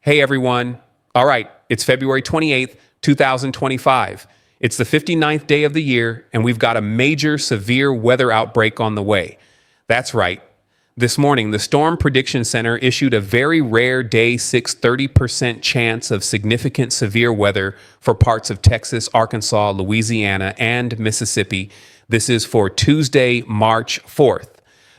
Hey everyone. All right, it's February 28th, 2025. It's the 59th day of the year, and we've got a major severe weather outbreak on the way. That's right. This morning, the Storm Prediction Center issued a very rare day 6 30% chance of significant severe weather for parts of Texas, Arkansas, Louisiana, and Mississippi. This is for Tuesday, March 4th.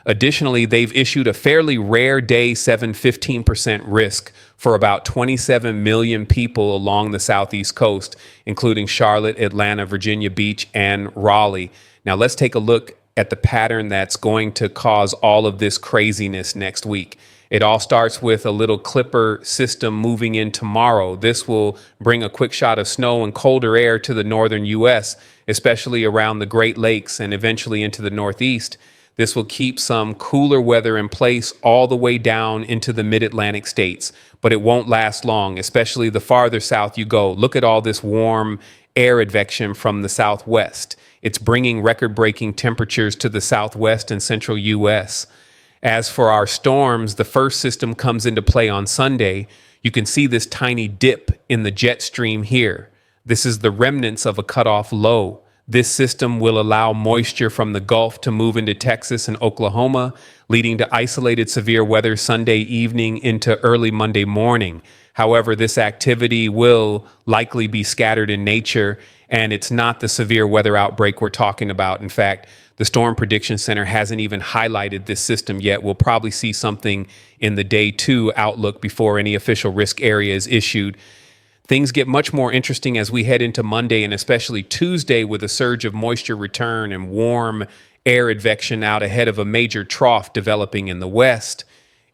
Additionally, they've issued a fairly rare day 15% risk for about 27 million people along the southeast coast, including Charlotte, Atlanta, Virginia Beach, and Raleigh. Now, let's take a look at the pattern that's going to cause all of this craziness next week. It all starts with a little clipper system moving in tomorrow. This will bring a quick shot of snow and colder air to the northern U.S., especially around the Great Lakes and eventually into the Northeast. This will keep some cooler weather in place all the way down into the mid-Atlantic states, but it won't last long, especially the farther south you go. Look at all this warm air advection from the southwest. It's bringing record-breaking temperatures to the southwest and central U.S. As for our storms, the first system comes into play on Sunday. You can see this tiny dip in the jet stream here. This is the remnants of a cutoff low. This system will allow moisture from the Gulf to move into Texas and Oklahoma, leading to isolated severe weather Sunday evening into early Monday morning. However, this activity will likely be scattered in nature, and it's not the severe weather outbreak we're talking about. In fact, the Storm Prediction Center hasn't even highlighted this system yet. We'll probably see something in the day 2 outlook before any official risk area is issued. Things get much more interesting as we head into Monday and especially Tuesday with a surge of moisture return and warm air advection out ahead of a major trough developing in the west.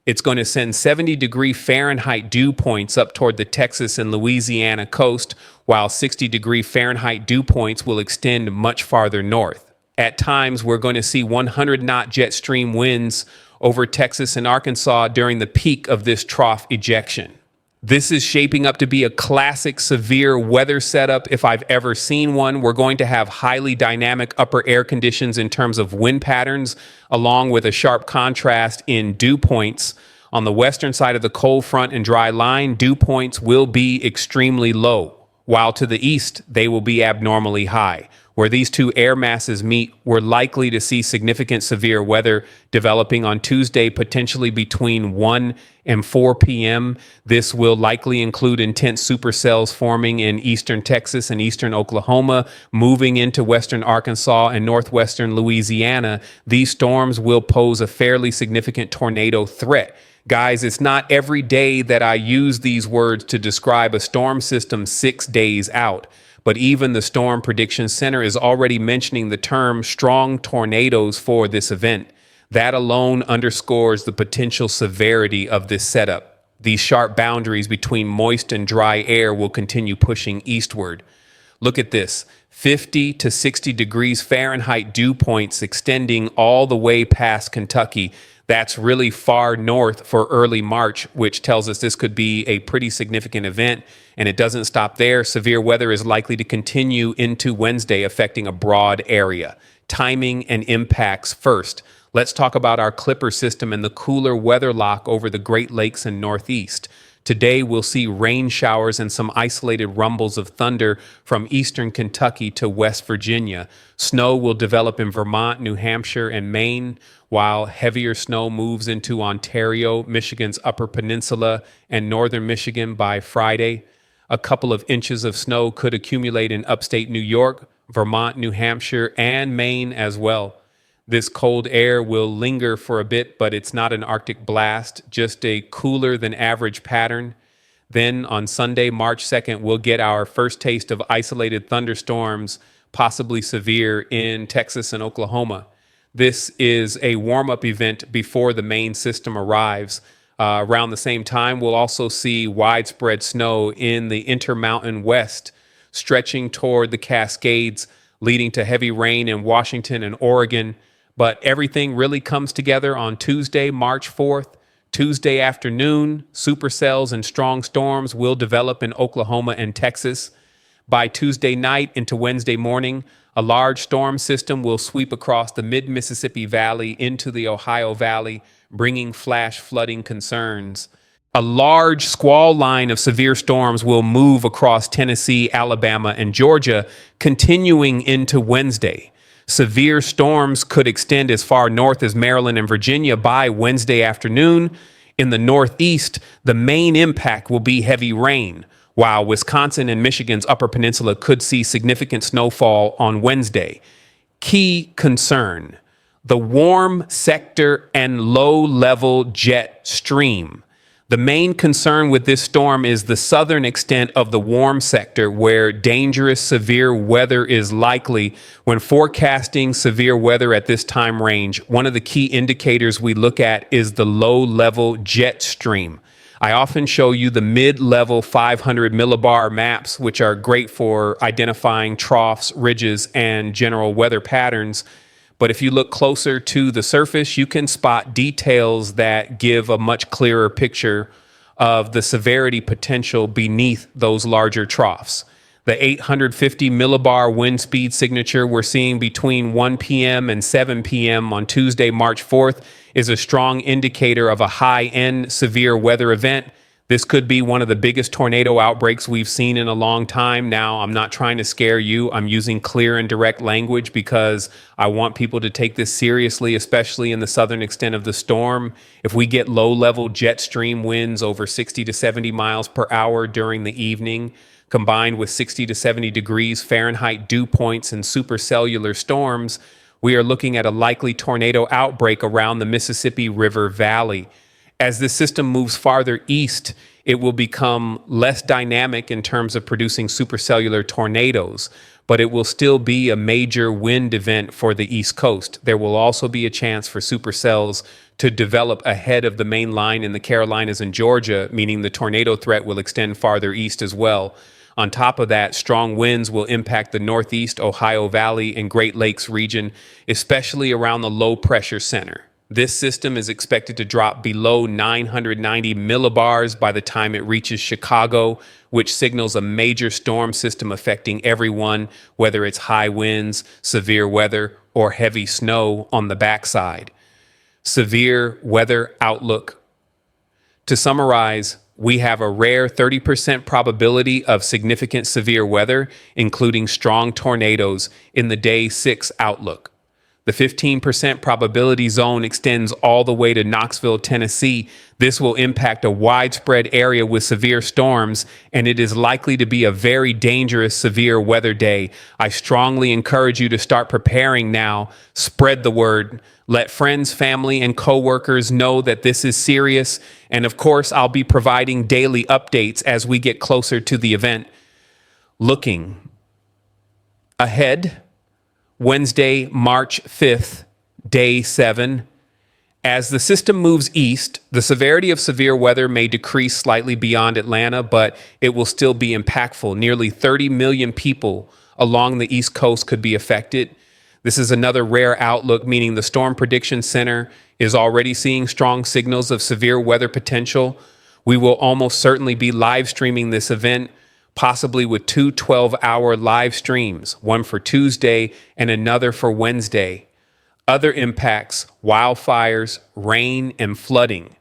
It's going to send 70-degree Fahrenheit dew points up toward the Texas and Louisiana coast, while 60-degree Fahrenheit dew points will extend much farther north. At times, we're going to see 100-knot jet stream winds over Texas and Arkansas during the peak of this trough ejection. This is shaping up to be a classic severe weather setup if I've ever seen one. We're going to have highly dynamic upper air conditions in terms of wind patterns, along with a sharp contrast in dew points. On the western side of the cold front and dry line, dew points will be extremely low, while to the east, they will be abnormally high. Where these two air masses meet, we're likely to see significant severe weather developing on Tuesday, potentially between 1 and 4 p.m. This will likely include intense supercells forming in eastern Texas and eastern Oklahoma, moving into western Arkansas and northwestern Louisiana. These storms will pose a fairly significant tornado threat. Guys, it's not every day that I use these words to describe a storm system 6 days out. But even the Storm Prediction Center is already mentioning the term strong tornadoes for this event. That alone underscores the potential severity of this setup. These sharp boundaries between moist and dry air will continue pushing eastward. Look at this, 50 to 60 degrees Fahrenheit dew points extending all the way past Kentucky. That's really far north for early March, which tells us this could be a pretty significant event. And it doesn't stop there. Severe weather is likely to continue into Wednesday, affecting a broad area. Timing and impacts first. Let's talk about our Clipper system and the cooler weather lock over the Great Lakes and Northeast. Today, we'll see rain showers and some isolated rumbles of thunder from eastern Kentucky to West Virginia. Snow will develop in Vermont, New Hampshire, and Maine, while heavier snow moves into Ontario, Michigan's Upper Peninsula, and northern Michigan by Friday. A couple of inches of snow could accumulate in upstate New York, Vermont, New Hampshire, and Maine as well. This cold air will linger for a bit, but it's not an Arctic blast, just a cooler than average pattern. Then on Sunday, March 2nd, we'll get our first taste of isolated thunderstorms, possibly severe, in Texas and Oklahoma. This is a warm-up event before the main system arrives. Around the same time, we'll also see widespread snow in the Intermountain West, stretching toward the Cascades, leading to heavy rain in Washington and Oregon. But everything really comes together on Tuesday, March 4th. Tuesday afternoon, supercells and strong storms will develop in Oklahoma and Texas. By Tuesday night into Wednesday morning, a large storm system will sweep across the mid-Mississippi Valley into the Ohio Valley, bringing flash flooding concerns. A large squall line of severe storms will move across Tennessee, Alabama, and Georgia, continuing into Wednesday. Severe storms could extend as far north as Maryland and Virginia by Wednesday afternoon. In the Northeast, the main impact will be heavy rain, while Wisconsin and Michigan's Upper Peninsula could see significant snowfall on Wednesday. Key concern: the warm sector and low-level jet stream. The main concern with this storm is the southern extent of the warm sector, where dangerous severe weather is likely. When forecasting severe weather at this time range, one of the key indicators we look at is the low-level jet stream. I often show you the mid-level 500 millibar maps, which are great for identifying troughs, ridges, and general weather patterns. But if you look closer to the surface, you can spot details that give a much clearer picture of the severity potential beneath those larger troughs. The 850 millibar wind speed signature we're seeing between 1 p.m. and 7 p.m. on Tuesday, March 4th, is a strong indicator of a high-end severe weather event. This could be one of the biggest tornado outbreaks we've seen in a long time. Now, I'm not trying to scare you. I'm using clear and direct language because I want people to take this seriously, especially in the southern extent of the storm. If we get low-level jet stream winds over 60 to 70 miles per hour during the evening, combined with 60 to 70 degrees Fahrenheit dew points and supercellular storms, we are looking at a likely tornado outbreak around the Mississippi River Valley. As this system moves farther east, it will become less dynamic in terms of producing supercellular tornadoes, but it will still be a major wind event for the East Coast. There will also be a chance for supercells to develop ahead of the main line in the Carolinas and Georgia, meaning the tornado threat will extend farther east as well. On top of that, strong winds will impact the Northeast, Ohio Valley, and Great Lakes region, especially around the low pressure center. This system is expected to drop below 990 millibars by the time it reaches Chicago, which signals a major storm system affecting everyone, whether it's high winds, severe weather, or heavy snow on the backside. Severe weather outlook. To summarize, we have a rare 30% probability of significant severe weather, including strong tornadoes, in the day 6 outlook. The 15% probability zone extends all the way to Knoxville, Tennessee. This will impact a widespread area with severe storms, and it is likely to be a very dangerous severe weather day. I strongly encourage you to start preparing now. Spread the word. Let friends, family, and coworkers know that this is serious. And of course, I'll be providing daily updates as we get closer to the event. Looking ahead, Wednesday, March 5th, day 7. As the system moves east, the severity of severe weather may decrease slightly beyond Atlanta, but it will still be impactful. Nearly 30 million people along the East Coast could be affected. This is another rare outlook, meaning the Storm Prediction Center is already seeing strong signals of severe weather potential. We will almost certainly be live streaming this event, possibly with 2 12-hour live streams, one for Tuesday and another for Wednesday. Other impacts: wildfires, rain, and flooding.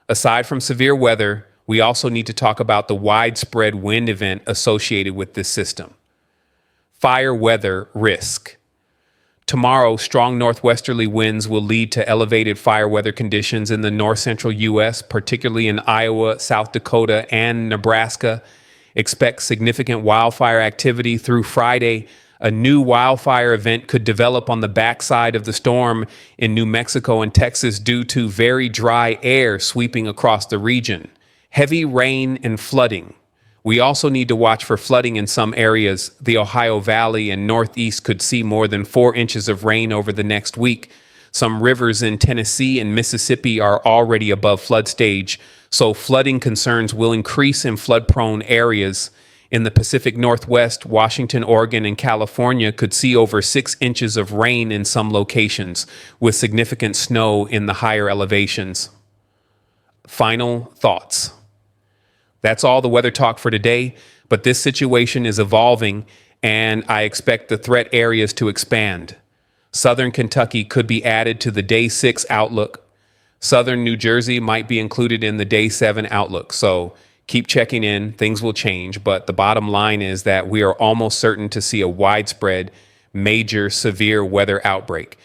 Aside from severe weather, we also need to talk about the widespread wind event associated with this system. Fire weather risk. Tomorrow, strong northwesterly winds will lead to elevated fire weather conditions in the north central U.S., particularly in Iowa, South Dakota, and Nebraska. Expect significant wildfire activity through Friday. A new wildfire event could develop on the backside of the storm in New Mexico and Texas due to very dry air sweeping across the region. Heavy rain and flooding. We also need to watch for flooding in some areas. The Ohio Valley and Northeast could see more than 4 inches of rain over the next week. Some rivers in Tennessee and Mississippi are already above flood stage, so flooding concerns will increase in flood-prone areas. In the Pacific Northwest, Washington, Oregon, and California could see over 6 inches of rain in some locations, with significant snow in the higher elevations. Final thoughts. That's all the weather talk for today, but this situation is evolving, and I expect the threat areas to expand. Southern Kentucky could be added to the day 6 outlook. Southern New Jersey might be included in the day 7 outlook. So keep checking in. Things will change. But the bottom line is that we are almost certain to see a widespread, major, severe weather outbreak.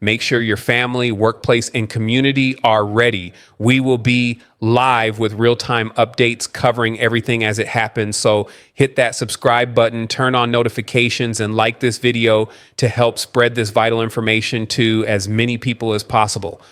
Make sure your family, workplace, and community are ready. We will be live with real-time updates covering everything as it happens. So hit that subscribe button, turn on notifications, and like this video to help spread this vital information to as many people as possible.